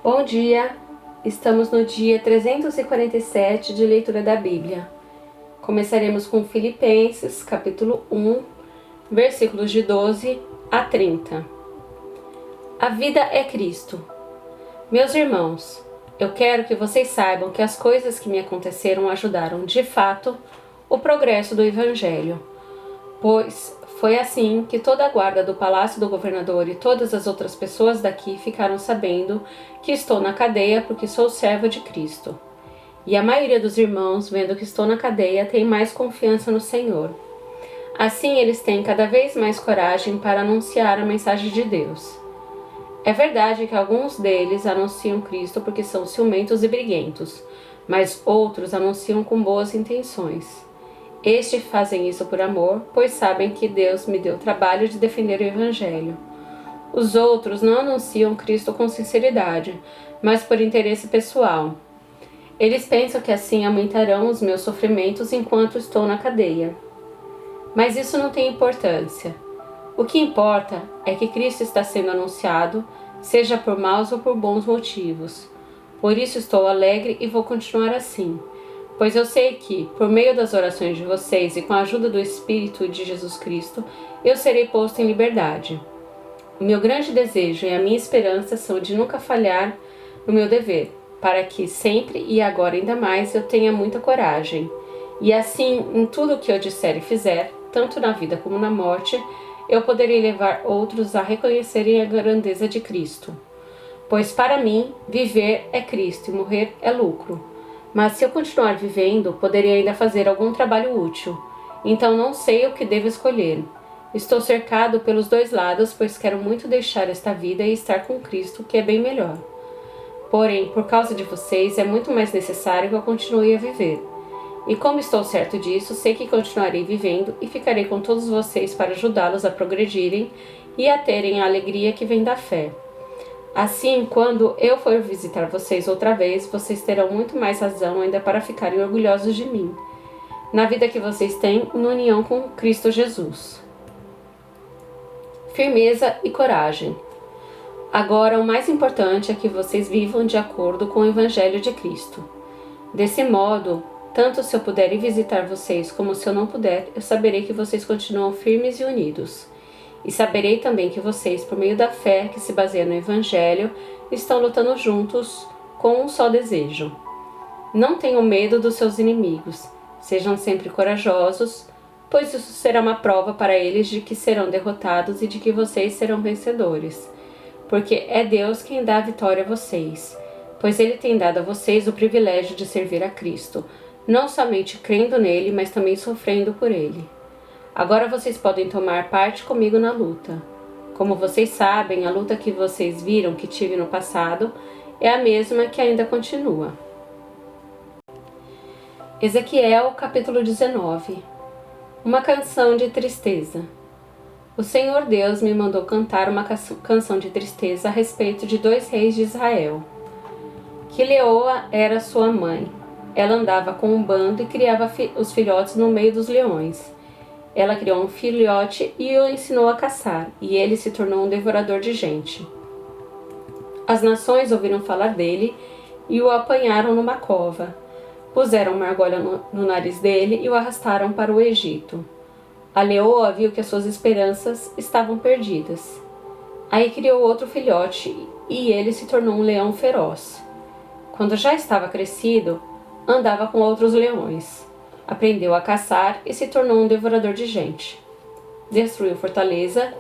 Bom dia! Estamos no dia 347 de leitura da Bíblia. Começaremos com Filipenses, capítulo 1, versículos de 12 a 30. A vida é Cristo. Meus irmãos, eu quero que vocês saibam que as coisas que me aconteceram ajudaram, de fato, o progresso do Evangelho, pois foi assim que toda a guarda do palácio do governador e todas as outras pessoas daqui ficaram sabendo que estou na cadeia porque sou servo de Cristo. E a maioria dos irmãos, vendo que estou na cadeia, tem mais confiança no Senhor. Assim, eles têm cada vez mais coragem para anunciar a mensagem de Deus. É verdade que alguns deles anunciam Cristo porque são ciumentos e briguentos, mas outros anunciam com boas intenções. Estes fazem isso por amor, pois sabem que Deus me deu o trabalho de defender o Evangelho. Os outros não anunciam Cristo com sinceridade, mas por interesse pessoal. Eles pensam que assim aumentarão os meus sofrimentos enquanto estou na cadeia. Mas isso não tem importância. O que importa é que Cristo está sendo anunciado, seja por maus ou por bons motivos. Por isso estou alegre e vou continuar assim. Pois eu sei que, por meio das orações de vocês e com a ajuda do Espírito de Jesus Cristo, eu serei posto em liberdade. O meu grande desejo e a minha esperança são de nunca falhar no meu dever, para que sempre e agora ainda mais eu tenha muita coragem. E assim, em tudo o que eu disser e fizer, tanto na vida como na morte, eu poderei levar outros a reconhecerem a grandeza de Cristo. Pois para mim, viver é Cristo e morrer é lucro. Mas se eu continuar vivendo, poderia ainda fazer algum trabalho útil. Então não sei o que devo escolher. Estou cercado pelos dois lados, pois quero muito deixar esta vida e estar com Cristo, que é bem melhor. Porém, por causa de vocês, é muito mais necessário que eu continue a viver. E como estou certo disso, sei que continuarei vivendo e ficarei com todos vocês para ajudá-los a progredirem e a terem a alegria que vem da fé. Assim, quando eu for visitar vocês outra vez, vocês terão muito mais razão ainda para ficarem orgulhosos de mim, na vida que vocês têm em união com Cristo Jesus. Firmeza e coragem. Agora, o mais importante é que vocês vivam de acordo com o Evangelho de Cristo. Desse modo, tanto se eu puder ir visitar vocês como se eu não puder, eu saberei que vocês continuam firmes e unidos. E saberei também que vocês, por meio da fé que se baseia no Evangelho, estão lutando juntos com um só desejo. Não tenham medo dos seus inimigos. Sejam sempre corajosos, pois isso será uma prova para eles de que serão derrotados e de que vocês serão vencedores. Porque é Deus quem dá a vitória a vocês, pois Ele tem dado a vocês o privilégio de servir a Cristo, não somente crendo nele, mas também sofrendo por Ele. Agora vocês podem tomar parte comigo na luta. Como vocês sabem, a luta que vocês viram que tive no passado é a mesma que ainda continua. Ezequiel, capítulo 19. Uma canção de tristeza. O Senhor Deus me mandou cantar uma canção de tristeza a respeito de 2 reis de Israel. Quileoa era sua mãe. Ela andava com um bando e criava os filhotes no meio dos leões. Ela criou um filhote e o ensinou a caçar, e ele se tornou um devorador de gente. As nações ouviram falar dele e o apanharam numa cova. Puseram uma argola no nariz dele e o arrastaram para o Egito. A leoa viu que as suas esperanças estavam perdidas. Aí criou outro filhote e ele se tornou um leão feroz. Quando já estava crescido, andava com outros leões. Aprendeu a caçar e se tornou um devorador de gente. Destruiu fortaleza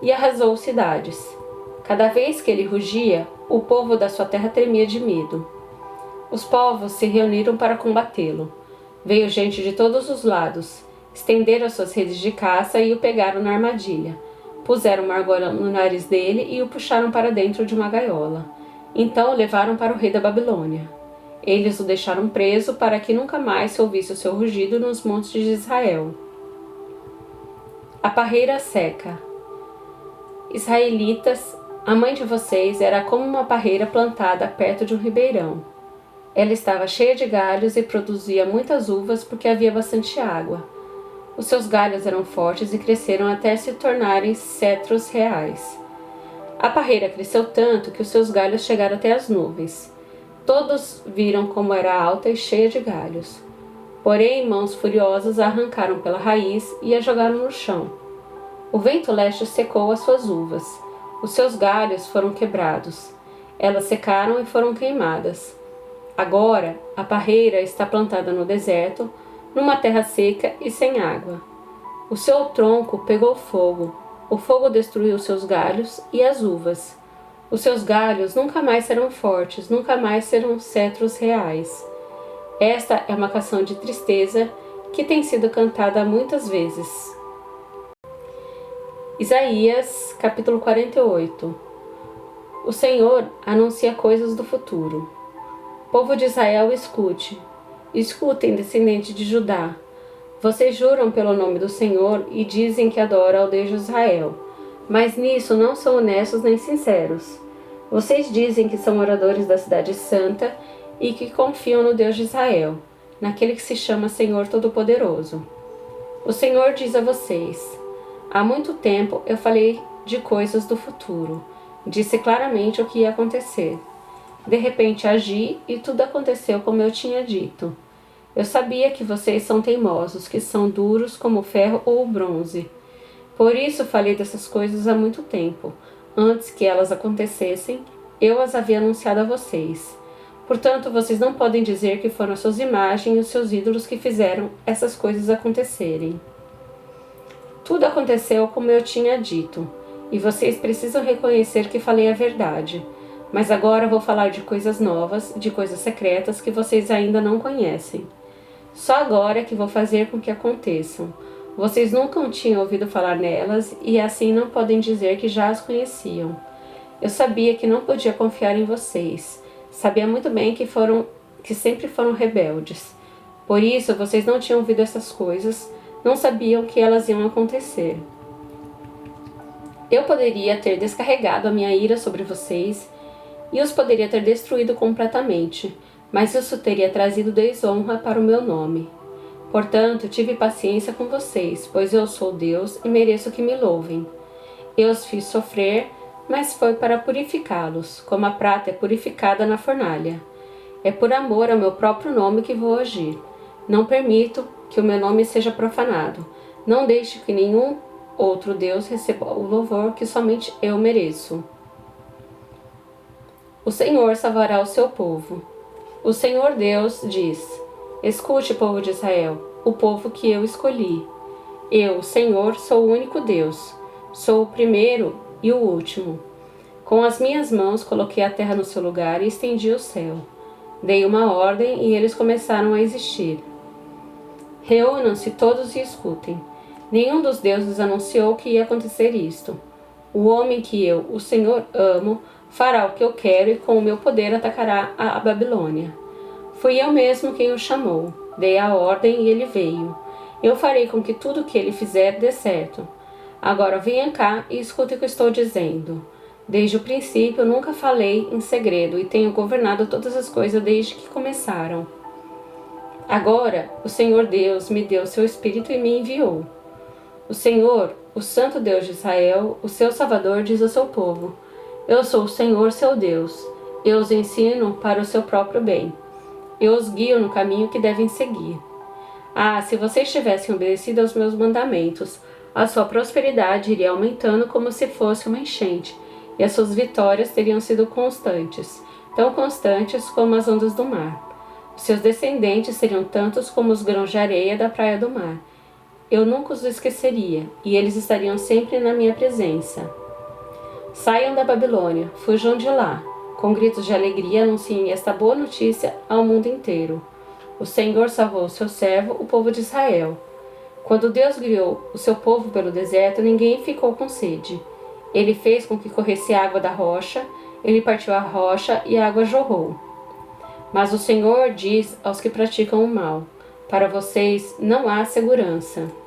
e arrasou cidades. Cada vez que ele rugia, o povo da sua terra tremia de medo. Os povos se reuniram para combatê-lo. Veio gente de todos os lados, estenderam as suas redes de caça e o pegaram na armadilha. Puseram uma argola no nariz dele e o puxaram para dentro de uma gaiola. Então o levaram para o rei da Babilônia. Eles o deixaram preso para que nunca mais se ouvisse o seu rugido nos montes de Israel. A parreira seca. Israelitas, a mãe de vocês era como uma parreira plantada perto de um ribeirão. Ela estava cheia de galhos e produzia muitas uvas porque havia bastante água. Os seus galhos eram fortes e cresceram até se tornarem cedros reais. A parreira cresceu tanto que os seus galhos chegaram até as nuvens. Todos viram como era alta e cheia de galhos. Porém, mãos furiosas a arrancaram pela raiz e a jogaram no chão. O vento leste secou as suas uvas. Os seus galhos foram quebrados. Elas secaram e foram queimadas. Agora, a parreira está plantada no deserto, numa terra seca e sem água. O seu tronco pegou fogo. O fogo destruiu seus galhos e as uvas. Os seus galhos nunca mais serão fortes, nunca mais serão cetros reais. Esta é uma canção de tristeza que tem sido cantada muitas vezes. Isaías, capítulo 48. O Senhor anuncia coisas do futuro. Povo de Israel, escute. Escutem, descendente de Judá. Vocês juram pelo nome do Senhor e dizem que adoram ao Deus de Israel, mas nisso não são honestos nem sinceros. Vocês dizem que são moradores da cidade santa e que confiam no Deus de Israel, naquele que se chama Senhor Todo-Poderoso. O Senhor diz a vocês: há muito tempo eu falei de coisas do futuro, disse claramente o que ia acontecer. De repente agi e tudo aconteceu como eu tinha dito. Eu sabia que vocês são teimosos, que são duros como o ferro ou o bronze. Por isso falei dessas coisas há muito tempo. Antes que elas acontecessem, eu as havia anunciado a vocês. Portanto, vocês não podem dizer que foram as suas imagens e os seus ídolos que fizeram essas coisas acontecerem. Tudo aconteceu como eu tinha dito, e vocês precisam reconhecer que falei a verdade. Mas agora vou falar de coisas novas, de coisas secretas que vocês ainda não conhecem. Só agora é que vou fazer com que aconteçam. Vocês nunca tinham ouvido falar nelas e assim não podem dizer que já as conheciam. Eu sabia que não podia confiar em vocês. Sabia muito bem que sempre foram rebeldes. Por isso, vocês não tinham ouvido essas coisas, não sabiam que elas iam acontecer. Eu poderia ter descarregado a minha ira sobre vocês e os poderia ter destruído completamente, mas isso teria trazido desonra para o meu nome. Portanto, tive paciência com vocês, pois eu sou Deus e mereço que me louvem. Eu os fiz sofrer, mas foi para purificá-los, como a prata é purificada na fornalha. É por amor ao meu próprio nome que vou agir. Não permito que o meu nome seja profanado. Não deixe que nenhum outro Deus receba o louvor que somente eu mereço. O Senhor salvará o seu povo. O Senhor Deus diz: escute, povo de Israel, o povo que eu escolhi. Eu, Senhor, sou o único Deus. Sou o primeiro e o último. Com as minhas mãos coloquei a terra no seu lugar e estendi o céu. Dei uma ordem e eles começaram a existir. Reúnam-se todos e escutem. Nenhum dos deuses anunciou que ia acontecer isto. O homem que eu, o Senhor, amo, fará o que eu quero e com o meu poder atacará a Babilônia. Fui eu mesmo quem o chamou. Dei a ordem e ele veio. Eu farei com que tudo o que ele fizer dê certo. Agora venha cá e escute o que estou dizendo. Desde o princípio nunca falei em segredo e tenho governado todas as coisas desde que começaram. Agora o Senhor Deus me deu seu Espírito e me enviou. O Senhor, o Santo Deus de Israel, o seu Salvador, diz ao seu povo: eu sou o Senhor, seu Deus. Eu os ensino para o seu próprio bem. Eu os guio no caminho que devem seguir. Ah, se vocês tivessem obedecido aos meus mandamentos, a sua prosperidade iria aumentando como se fosse uma enchente, e as suas vitórias teriam sido constantes, tão constantes como as ondas do mar. Os seus descendentes seriam tantos como os grãos de areia da praia do mar. Eu nunca os esqueceria, e eles estariam sempre na minha presença. Saiam da Babilônia, fujam de lá. Com gritos de alegria anunciem esta boa notícia ao mundo inteiro. O Senhor salvou o seu servo, o povo de Israel. Quando Deus guiou o seu povo pelo deserto, ninguém ficou com sede. Ele fez com que corresse água da rocha, ele partiu a rocha e a água jorrou. Mas o Senhor diz aos que praticam o mal: para vocês não há segurança.